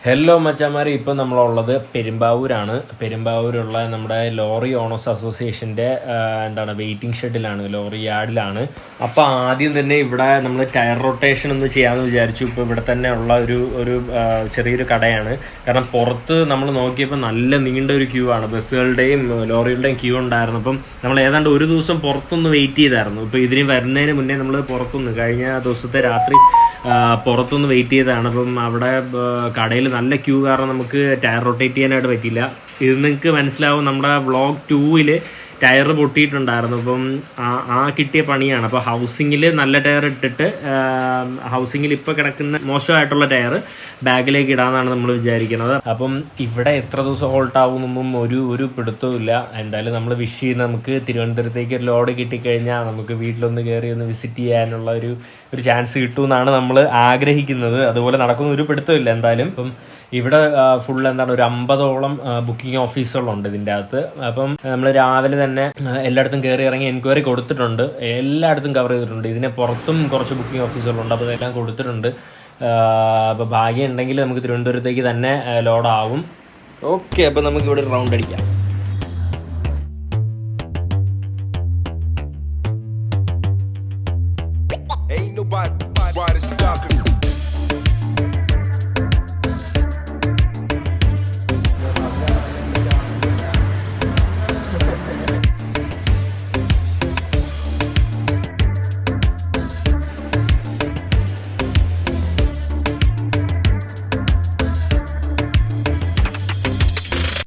Hello മച്ചാമാരെ, ഇപ്പം നമ്മളുള്ളത് പെരുമ്പാവൂരാണ്. പെരുമ്പാവൂരുള്ള നമ്മുടെ ലോറി ഓണേഴ്സ് അസോസിയേഷൻ്റെ വെയിറ്റിംഗ് ഷെഡിലാണ്, ലോറി യാർഡിലാണ്. അപ്പോൾ ആദ്യം തന്നെ ഇവിടെ നമ്മൾ ടയർ റൊട്ടേഷൻ ഒന്ന് ചെയ്യാമെന്ന് വിചാരിച്ചു. ഇപ്പോൾ ഇവിടെ തന്നെ ഉള്ള ഒരു ചെറിയൊരു കടയാണ്. കാരണം പുറത്ത് നമ്മൾ നോക്കിയപ്പോൾ നല്ല നീണ്ട ഒരു ക്യൂ ആണ്, ബസ്സുകളുടെയും ലോറികളുടെയും ക്യൂ ഉണ്ടായിരുന്നു. അപ്പം നമ്മൾ ഏതാണ്ട് ഒരു ദിവസം പുറത്തൊന്ന് വെയിറ്റ് ചെയ്തായിരുന്നു. ഇപ്പോൾ ഇതിന് വരുന്നതിന് മുന്നേ നമ്മൾ പുറത്തുനിന്ന് കഴിഞ്ഞ ദിവസത്തെ രാത്രി പുറത്തുനിന്ന് വെയിറ്റ് ചെയ്തതാണ്. അപ്പം അവിടെ കടയിൽ നല്ല ക്യൂ കാരണം നമുക്ക് ടയർ റൊട്ടേറ്റ് ചെയ്യാനായിട്ട് പറ്റിയില്ല. ഇത് നിങ്ങൾക്ക് മനസ്സിലാവും, നമ്മുടെ വ്ളോഗ് 2-ൽ ടയർ പൊട്ടിയിട്ടുണ്ടായിരുന്നു. അപ്പം ആ കിട്ടിയ പണിയാണ്. അപ്പോൾ ഹൗസിങ്ങിൽ നല്ല ടയർ ഇട്ടിട്ട് ഹൗസിങ്ങിൽ ഇപ്പോൾ കിടക്കുന്ന മോശമായിട്ടുള്ള ടയർ ബാഗിലേക്ക് ഇടാമെന്നാണ് നമ്മൾ വിചാരിക്കുന്നത്. അപ്പം ഇവിടെ എത്ര ദിവസം ഹോൾട്ട് ആവുമെന്നൊന്നും ഒരു പിടുത്തവും ഇല്ല. എന്തായാലും നമ്മൾ വിഷ് ചെയ്ത് നമുക്ക് തിരുവനന്തപുരത്തേക്ക് ഒരു ലോഡ് കിട്ടിക്കഴിഞ്ഞാൽ നമുക്ക് വീട്ടിലൊന്ന് കയറി ഒന്ന് വിസിറ്റ് ചെയ്യാനുള്ള ഒരു ചാൻസ് കിട്ടുമെന്നാണ് നമ്മൾ ആഗ്രഹിക്കുന്നത്. അതുപോലെ നടക്കുന്ന ഒരു പിടുത്തമില്ല എന്തായാലും. ഇപ്പം ഇവിടെ ഫുൾ ഒരു 50ഓളം ബുക്കിംഗ് ഓഫീസുകളുണ്ട് ഇതിൻ്റെ അകത്ത്. അപ്പം നമ്മൾ രാവിലെ തന്നെ എല്ലായിടത്തും കയറി ഇറങ്ങി എൻക്വയറി കൊടുത്തിട്ടുണ്ട്, എല്ലായിടത്തും കവർ ചെയ്തിട്ടുണ്ട്. ഇതിന് പുറത്തും കുറച്ച് ബുക്കിംഗ് ഓഫീസുകളുണ്ട്, അപ്പോൾ ഇതെല്ലാം കൊടുത്തിട്ടുണ്ട്. അപ്പോൾ ഭാഗ്യം ഉണ്ടെങ്കിൽ നമുക്ക് തിരുവനന്തപുരത്തേക്ക് തന്നെ ലോഡാവും. ഓക്കെ, അപ്പോൾ നമുക്ക് ഇവിടെ റൗണ്ട് അടിക്കാം.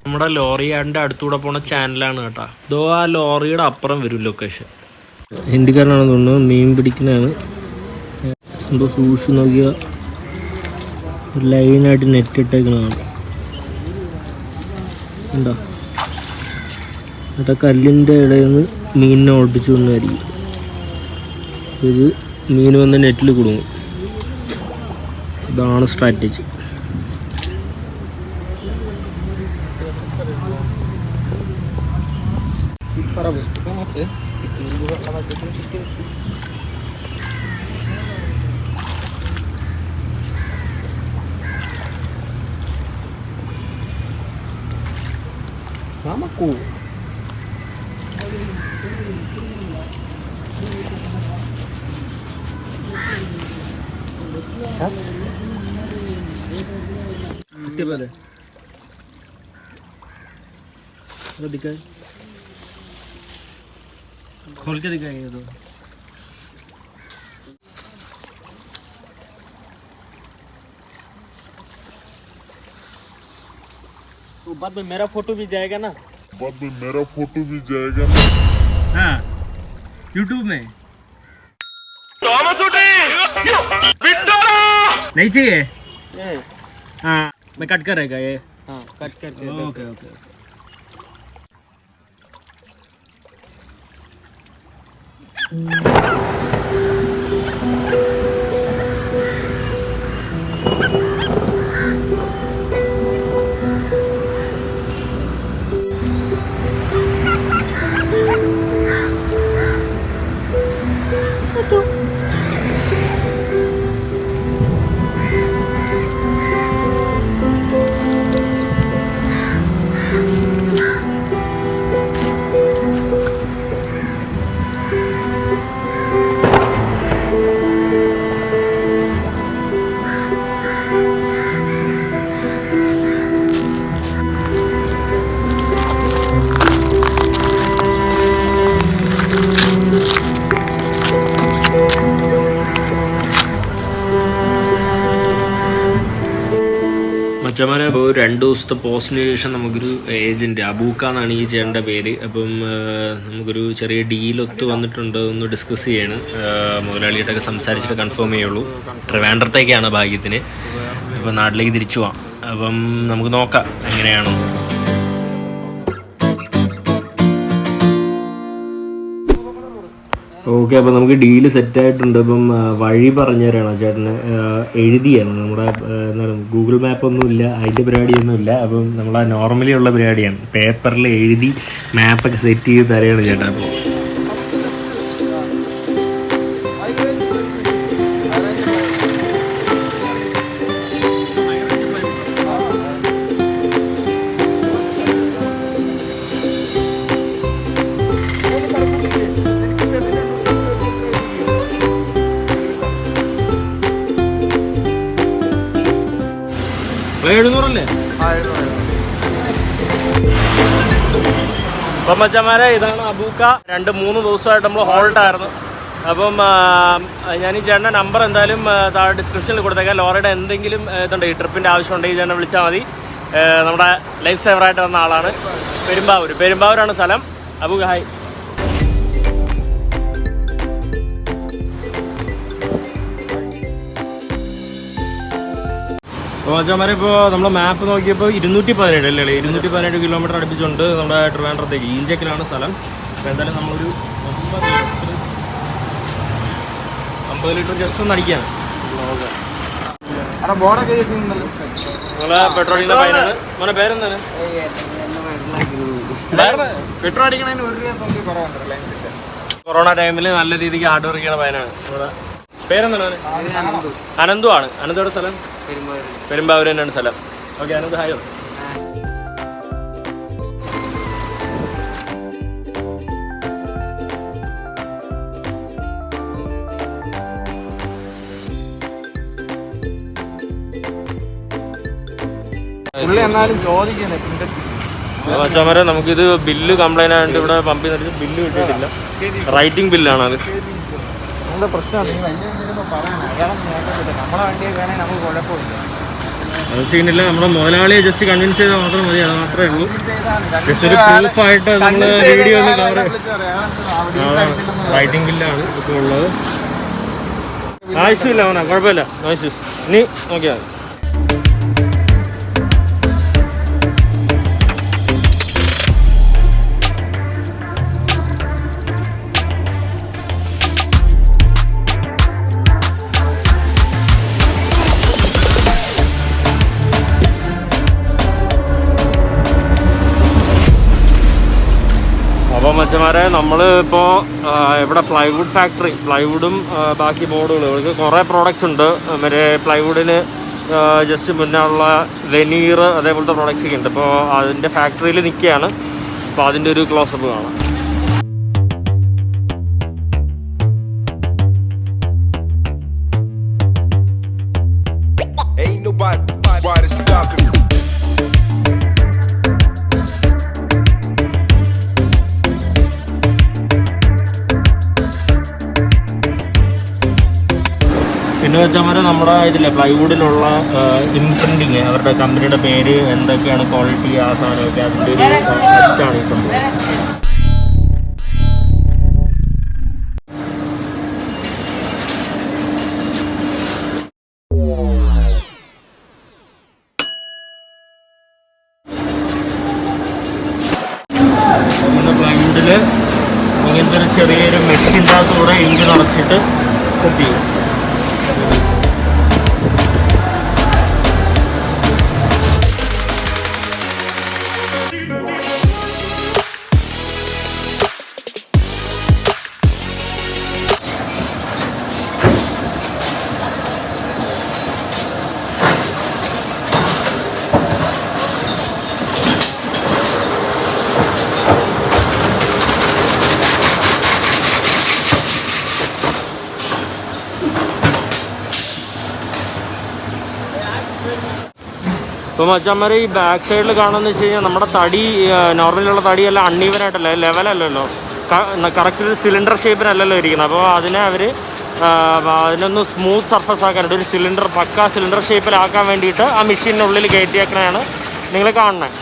നമ്മുടെ ലോറി യാർഡിൻ്റെ അടുത്തൂടെ പോണ ചാനലാണ് കേട്ടോ. ഇതോ ആ ലോറിയുടെ അപ്പുറം വരും ലൊക്കേഷൻ. ഹിന്ദിക്കാരനാണെന്ന് തോന്നുന്നു, മീൻ പിടിക്കുന്നതാണ്. എന്തോ സൂക്ഷിച്ച് നോക്കിയ ലൈനായിട്ട് നെറ്റ് ഇട്ടേക്കണതാണ്. ഉണ്ടോ എന്നിട്ട് കല്ലിൻ്റെ ഇടയിൽ നിന്ന് മീനിനെ ഓടിച്ചു കൊണ്ടായിരിക്കും. ഇത് മീൻ വന്ന് നെറ്റിൽ കുടുങ്ങും. ഇതാണ് സ്ട്രാറ്റജി. Mamaku. इसके पहले तो दिखाए, खोल के दिखाएंगे तो बाद में मेरा फोटो भी जाएगा ना, हाँ YouTube में। नहीं चाहिए, हाँ मैं कट करेगा ये, हाँ कट कर। Okay okay. മച്ചന്മാരെ, അപ്പോൾ 2 ദിവസത്തെ പോസ്റ്റിന് ശേഷം നമുക്കൊരു ഏജൻറ്റ്, അബൂക്കാന്നാണ് ഈ ചേട്ടൻ്റെ പേര്. അപ്പം നമുക്കൊരു ചെറിയ ഡീലൊത്ത് വന്നിട്ടുണ്ട്, ഒന്ന് ഡിസ്കസ് ചെയ്യാണ്. മുതലാളിയായിട്ടൊക്കെ സംസാരിച്ചിട്ട് കൺഫേം ചെയ്യുള്ളൂ. ട്രിവാൻഡ്രത്തേക്കാണ് ഭാഗ്യത്തിന്. അപ്പോൾ നാട്ടിലേക്ക് തിരിച്ചു പോവാം. അപ്പം നമുക്ക് നോക്കാം എങ്ങനെയാണോ. ഓക്കെ, അപ്പോൾ നമുക്ക് ഡീല് സെറ്റായിട്ടുണ്ട്. അപ്പം വഴി പറഞ്ഞു തരാണ് ചേട്ടന്. എഴുതിയാണ്, നമ്മുടെ ഗൂഗിൾ മാപ്പൊന്നും ഇല്ല, അതിൻ്റെ പരിപാടിയൊന്നും ഇല്ല. അപ്പം നമ്മളെ നോർമലി ഉള്ള പരിപാടിയാണ്, പേപ്പറിൽ എഴുതി മാപ്പൊക്കെ സെറ്റ് ചെയ്ത് തരാണ് ചേട്ടാ. അപ്പോൾ 700 അല്ലേ? അപ്പം മച്ചന്മാരെ ഇതാണ് അബൂക്ക. 2-3 ദിവസമായിട്ട് നമ്മൾ ഹോൾട്ടായിരുന്നു. അപ്പം ഞാൻ ഈ ചേട്ടൻ്റെ നമ്പർ എന്തായാലും താഴെ ഡിസ്ക്രിപ്ഷനിൽ കൊടുത്തേക്കാം. ലോറിയുടെ എന്തെങ്കിലും ഇതുണ്ട് ഈ ട്രിപ്പിൻ്റെ ആവശ്യമുണ്ടെങ്കിൽ ഈ ചേട്ടനെ വിളിച്ചാൽ മതി. നമ്മുടെ ലൈഫ് സേവറായിട്ട് വന്ന ആളാണ്. പെരുമ്പാവൂരാണ് സ്ഥലം. അബൂക്ക ഹായ്. അപ്പോൾ മച്ചാമാരെ ഇപ്പോൾ നമ്മൾ മാപ്പ് നോക്കിയപ്പോൾ 217 അല്ലേ 217 കിലോമീറ്റർ അടുപ്പിച്ചുണ്ട് നമ്മുടെ ട്രിവാൻഡ്രത്തേക്ക്. ഈഞ്ചക്കിലാണ് സ്ഥലം. അപ്പോൾ എന്തായാലും നമ്മളൊരു 50 ലിറ്റർ ജസ്റ്റ് ഒന്ന് അടിക്കാണ്. നിങ്ങളെ പെട്രോളിൻ്റെ പൈനാണ്. മോനെ പേരെന്താണ്? കൊറോണ ടൈമിൽ നല്ല രീതിക്ക് ഹാർഡ് വർക്ക് ചെയ്യണ പൈനാണ്. പേരെന്താണ്? അനന്തു ആണ്. അനന്തയുടെ സ്ഥലം പെരുമ്പാവൂർ തന്നെയാണ് സ്ഥലം. ഓക്കെ അനന്ത് ഹായോ. മച്ചാമാരെ നമുക്കിത് ബില്ല് കംപ്ലൈൻ്റ് ആയതുകൊണ്ട് ഇവിടെ പമ്പിൽ നിന്ന് ബില്ല് കിട്ടിയിട്ടില്ല. റൈറ്റിംഗ് ബില്ലാണ് അത്. അത് സീനില്ല. നമ്മുടെ മുതലാളിയെ ജസ്റ്റ് കൺവിൻസ് ചെയ്താൽ മാത്രം മതി. അത് മാത്രമേ ഉള്ളൂ. ജസ്റ്റ് ഒരു പ്രൂഫായിട്ട് നമ്മൾ വീഡിയോ ഒന്ന് കവർ. റൈറ്റിംഗ് ബില്ലാണ് ഇപ്പോൾ ഉള്ളത്. ആവശ്യമില്ല അവനാ, കുഴപ്പമില്ല. ആവശ്യം ഇനി നോക്കിയാൽ മതി. അപ്പോൾ മച്ചന്മാരെ നമ്മൾ ഇപ്പോൾ ഇവിടെ പ്ലൈവുഡ് ഫാക്ടറി, പ്ലൈവുഡും ബാക്കി ബോർഡുകളും ഇവർക്ക് കുറേ പ്രോഡക്റ്റ്സ് ഉണ്ട്. മറ്റേ പ്ലൈവുഡിന് ജസ്റ്റ് മുന്നേ ഉള്ള വെനീർ അതേപോലത്തെ പ്രോഡക്റ്റ്സ് ഒക്കെ ഉണ്ട്. അപ്പോൾ അതിൻ്റെ ഫാക്ടറിയിൽ നിൽക്കുകയാണ്. അപ്പോൾ അതിൻ്റെ ഒരു ക്ലോസപ്പ് കാണാം. പിന്നെ വെച്ചാൽ നമ്മുടെ ഇതിലെ പ്ലൈവുഡിലുള്ള ഇംപ്രിൻറ്റിങ്, അവരുടെ കമ്പനിയുടെ പേര് എന്തൊക്കെയാണ്, ക്വാളിറ്റി, ആ സാധനമൊക്കെ അതിൻ്റെ ഒരു അച്ചാണ് ഈ സംഭവം. പ്ലൈവുഡിൽ ഇങ്ങനത്തെ ഒരു ചെറിയൊരു മെഷീൻ്റെ അകത്തൂടെ ഇഞ്ച് നിറച്ചിട്ട് സെറ്റ് ചെയ്യും. ഇപ്പോൾ മച്ചാന്മാർ ഈ ബാക്ക് സൈഡിൽ കാണുമെന്ന് വെച്ച് കഴിഞ്ഞാൽ നമ്മുടെ തടി നോർമലുള്ള തടിയല്ല, അൺഈവനായിട്ടല്ല, ലെവലല്ലല്ലോ, കറക്റ്റ് ഒരു സിലിണ്ടർ ഷേപ്പിനല്ലല്ലോ ഇരിക്കുന്നത്. അപ്പോൾ അതിനെ അവർ അതിനൊന്ന് സ്മൂത്ത് സർഫസ് ആക്കാനായിട്ട് ഒരു സിലിണ്ടർ പക്ക സിലിണ്ടർ ഷേപ്പിലാക്കാൻ വേണ്ടിയിട്ട് ആ മെഷീനുള്ളിൽ കയറ്റിയാക്കണതാണ് നിങ്ങൾ കാണുന്നത്.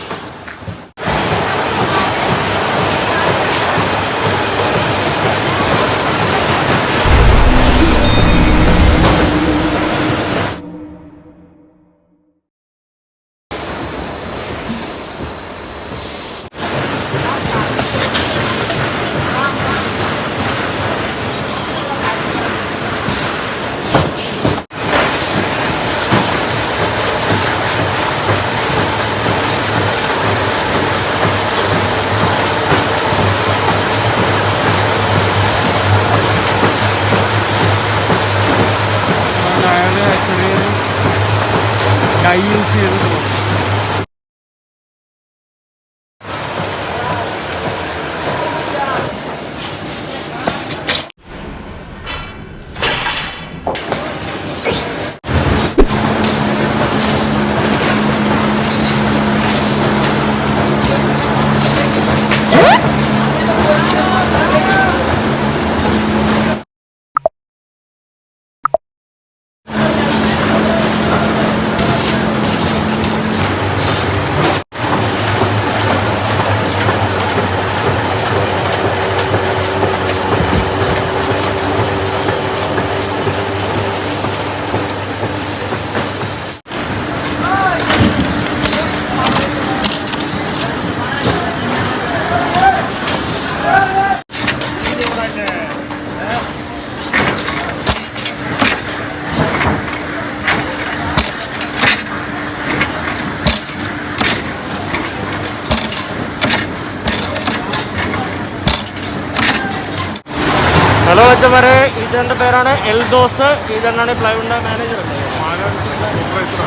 വെച്ചവരെ ഇതെൻ്റെ പേരാണ് എൽദോസ്. ഇതെന്നാണ് ഈ പ്ലൈവുഡിൻ്റെ മാനേജർ അല്ലേ,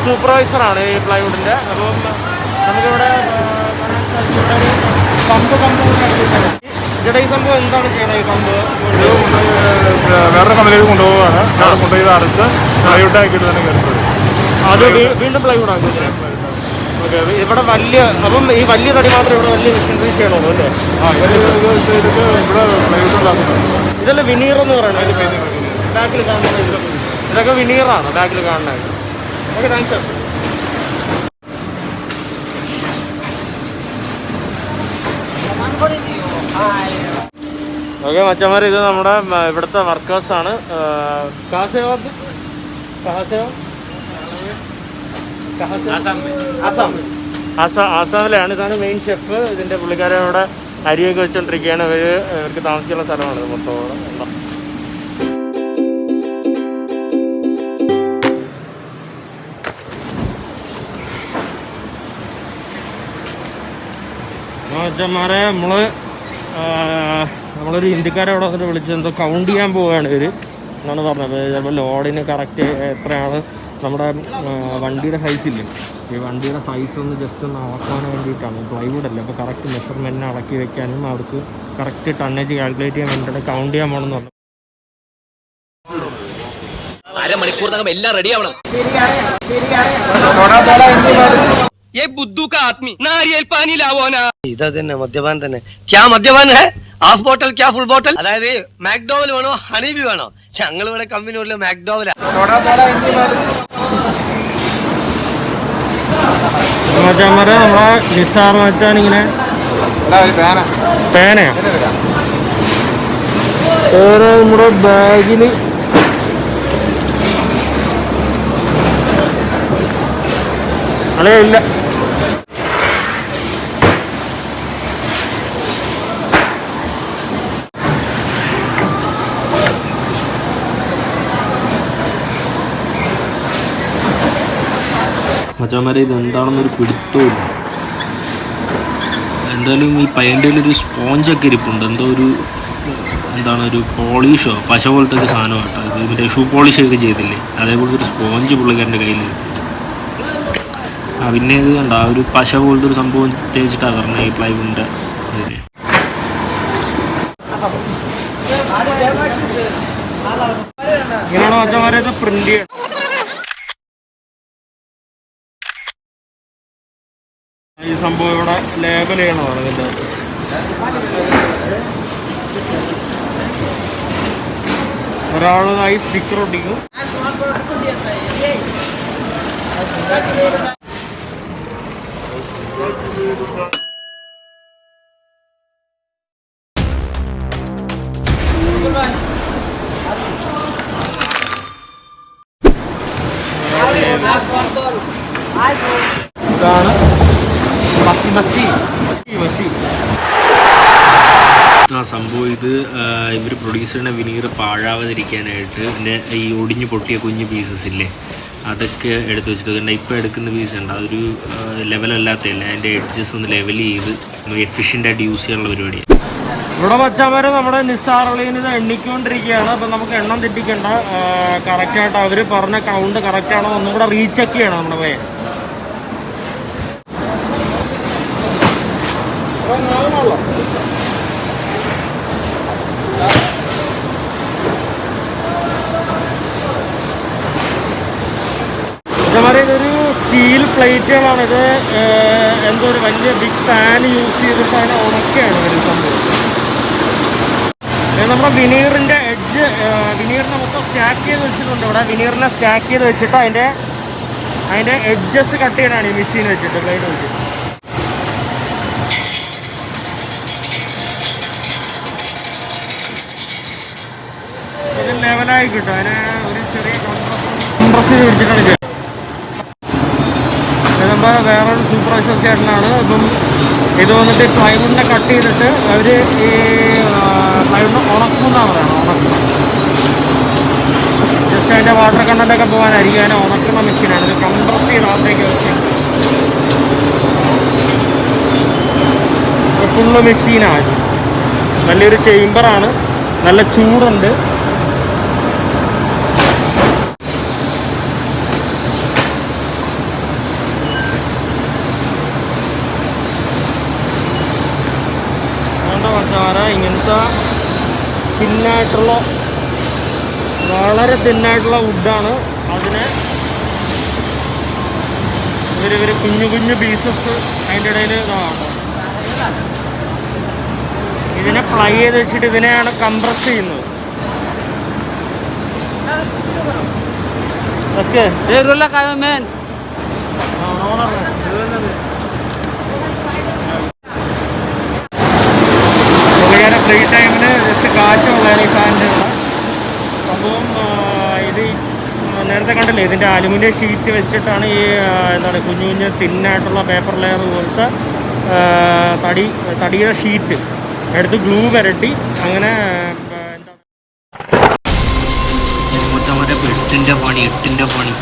സൂപ്പർവൈസറാണ് ഈ പ്ലൈവുഡിൻ്റെ. അപ്പം നമുക്കിവിടെ പമ്പ് ചേട്ടാ, ഈ സംഭവം എന്താണ് ചെയ്യണത്? ഈ പമ്പ് വേറെ കമ്പനിയിൽ കൊണ്ടുപോവുകയാണ്. കൊണ്ടുപോയി അടച്ച് പ്ലൈവുഡ് ആക്കിയിട്ട് തന്നെ കയറുന്നത്. അത് വീണ്ടും പ്ലൈവുഡ് ആക്കി. ഓക്കെ, ഇവിടെ വലിയ, അപ്പം ഈ വലിയ തടി മാത്രം ഇവിടെ വലിയ മെഷീനറി ചെയ്യണമല്ലോ അല്ലേ? ഇവിടെ പ്ലൈവുഡ് ഉണ്ടാക്കുന്നത്. ഇതല്ലേ വിനീർ എന്ന് പറയുന്നത്? ബാക്കിൽ കാണുന്നത് ഇതൊക്കെ വിനീറാണ് ബാക്കിൽ കാണുന്നത്. Okay, thanks sir. ഓക്കെ മച്ചന്മാർ, ഇത് നമ്മുടെ ഇവിടുത്തെ വർക്കേഴ്സാണ്. ആസാമിലാണ്. ഇതാണ് മെയിൻ ഷെഫ്. ഇതിൻ്റെ പുള്ളിക്കാരൻ ഇവിടെ അരിയൊക്കെ വെച്ചുകൊണ്ടിരിക്കുകയാണ്. ഇവർക്ക് താമസിക്കാനുള്ള സ്ഥലമാണ് ഇത് മൊത്തം. മച്ചന്മാരെ, നമ്മളൊരു ഹിന്ദിക്കാരെ അവിടെ വന്നിട്ട് വിളിച്ച് എന്തോ കൗണ്ട് ചെയ്യാൻ പോവുകയാണ് ഇവർ എന്നാണ് പറഞ്ഞത്. ചിലപ്പോൾ ലോഡിന് കറക്റ്റ് എത്രയാണ് നമ്മുടെ വണ്ടിയുടെ സൈസില്ലേ, ഈ വണ്ടിയുടെ സൈസ് ഒന്ന് ജസ്റ്റ് ഒന്ന് അളക്കാൻ വേണ്ടിയിട്ടാണ്. പ്ലൈവുഡ് അല്ലേ, അപ്പോൾ കറക്റ്റ് മെഷർമെൻറ്റിനെ അളക്കി വെക്കാനും അവർക്ക് കറക്റ്റ് ടണ്ണേജ് കാൽക്കുലേറ്റ് ചെയ്യാൻ വേണ്ടിയിട്ട് കൗണ്ട് ചെയ്യാൻ പോകണമെന്ന് പറഞ്ഞു. അരമണിക്കൂറിനകം എല്ലാം റെഡി ആവണം. ഇതന്നെ മദ്യപാൻ തന്നെ. ക്യാ മദ്യപാൻ ഹേ? ഹാഫ് ബോട്ടൽ ക്യാ ഫുൾ ബോട്ടൽ? അതായത് മാക്ഡോവൽ വേണോ ഹണീബി വേണോ? ഞങ്ങൾ ഇവിടെ കമ്പനി മാക്ഡോവലാ. നമ്മളെ നിസാർ മച്ചാൻ ഇങ്ങനെ പേനയാ നമ്മുടെ ബാഗിൽ ഇല്ല. മച്ചാന്മാരെ, ഇതെന്താണെന്നൊരു പിടുത്തമില്ല. എന്തായാലും ഈ പയ്യൻ്റെയിലൊരു സ്പോഞ്ചൊക്കെ ഇരിപ്പുണ്ട്. എന്തോ ഒരു പോളിഷോ പശ പോലത്തെ ഒരു സാധനം കേട്ടോ. ഇത് മറ്റേ ഷൂ പോളിഷൊക്കെ ചെയ്തില്ലേ, അതേപോലത്തെ ഒരു സ്പോഞ്ച് പുള്ളിക്കാരൻ്റെ കയ്യിൽ. പിന്നെ ഇത് കണ്ട ഒരു പശ പോലത്തെ ഒരു സംഭവം തേച്ചിട്ടാണ് പറഞ്ഞത് ഈ പ്ലൈവുഡിൻ്റെ ഇതിന്. ഇങ്ങനെയാണോ മച്ചാന്മാരെ ഇത് പ്രിന്റ് ചെയ്യണം? ഈ സംഭവം ഇവിടെ ലേബൽ ചെയ്യണതാണ് ഇതിൻ്റെ. ഒരാളായി സ്റ്റിക്കർ ഒട്ടിക്കും. ഇതാണ് ആ സംഭവം. ഇത് ഇവർ പ്രൊഡ്യൂസ് ചെയ്യുന്ന വിനീർ പാഴാവാതിരിക്കാനായിട്ട് പിന്നെ ഈ ഒടിഞ്ഞു പൊട്ടിയ കുഞ്ഞു പീസസ് ഇല്ലേ, അതൊക്കെ എടുത്ത് വെച്ചിട്ട് തന്നെ ഇപ്പോൾ എടുക്കുന്ന പീസ് ഉണ്ട്. അതൊരു ലെവലല്ലാത്തല്ല, അതിൻ്റെ എഡ്ജസ് ഒന്ന് ലെവൽ ചെയ്ത് എഫിഷ്യൻ്റായിട്ട് യൂസ് ചെയ്യാനുള്ള പരിപാടിയാണ്. ഇവിടെ വച്ചാൽ നമ്മുടെ നിസാറുള്ളിൽ ഇത് എണ്ണിക്കൊണ്ടിരിക്കുകയാണ്. അപ്പം നമുക്ക് എണ്ണം തെറ്റിക്കേണ്ട, കറക്റ്റായിട്ട് അവർ പറഞ്ഞ കൗണ്ട് കറക്റ്റാണോ ഒന്നും കൂടെ റീചെക്ക് ചെയ്യണം നമ്മുടെ പയ്യൻ. ഇതൊരു സ്റ്റീൽ പ്ലേറ്റുകളാണ്. ഇത് എന്തോ ഒരു വലിയ ബിഗ് ഫാൻ യൂസ് ചെയ്തിട്ട് അതിനെ ഉണക്കുകയാണ് ഒരു സംഭവം. നമ്മുടെ വിനീറിൻ്റെ എഡ്ജ്, വിനീറിനെ മൊത്തം സ്റ്റാക്ക് ചെയ്ത് വെച്ചിട്ടുണ്ട്. ഇവിടെ വിനീറിനെ സ്റ്റാക്ക് ചെയ്ത് വെച്ചിട്ട് അതിൻ്റെ എഡ്ജസ് കട്ട് ചെയ്യാനാണ് ഈ മെഷീൻ വെച്ചിട്ട്, ബ്ലേഡ് വെച്ചിട്ട്. ഇത് ലെവലായി കിട്ടും. അതിനെ ഒരു ചെറിയ കംപ്രസ് ചെയ്ത് പിടിച്ചിട്ടാണ് ചെയ്യുന്നത്. ഇതുമ്പോൾ വേറൊരു സൂപ്പർവൈസർ ചേട്ടനാണ്. ഇപ്പം ഇത് വന്നിട്ട് പ്ലൈവുഡിനെ കട്ട് ചെയ്തിട്ട് അവർ ഈ പ്ലൈവുഡിനെ ഉണക്കുമെന്നാണ് പറയുന്നത്. ഉണക്കും, ജസ്റ്റ് അതിൻ്റെ വാട്ടർ കണ്ടൻ്റൊക്കെ പോകാനായിരിക്കും അതിനെ ഉണക്കുന്ന മെഷീനാണ്. ഇത് കംപ്രസ് ചെയ്ത് അകത്തേക്ക് വെച്ച് ഫുള്ള് മെഷീനാണ്. നല്ലൊരു ചേമ്പറാണ്. നല്ല ചൂടുണ്ട്. ഇങ്ങനത്തെ തിന്നായിട്ടുള്ള വളരെ തിന്നായിട്ടുള്ള വുഡാണ്. അതിനെ ഇവർ കുഞ്ഞു കുഞ്ഞു പീസസ് അതിൻ്റെ ഇടയിൽ ഇതാണ്. ഇതിനെ ഫ്ലൈ ചെയ്ത് വെച്ചിട്ട് ഇതിനെയാണ് കംപ്രസ് ചെയ്യുന്നത്. പുള്ളിക്കാരെ ഫ്രീ ടൈമിന് ജസ്റ്റ് കാറ്റുള്ളതാണ് ഈ ഫാനിൻ്റെ സംഭവം. ഇത് നേരത്തെ കണ്ടില്ലേ, ഇതിൻ്റെ അലുമിനിയം ഷീറ്റ് വെച്ചിട്ടാണ് ഈ എന്താണ് കുഞ്ഞു കുഞ്ഞ് തിന്നായിട്ടുള്ള പേപ്പർ ലെയർ പോലത്തെ തടിയുടെ ഷീറ്റ് എടുത്ത് ഗ്ലൂ വരട്ടി അങ്ങനെ എട്ടിന്റെ പണി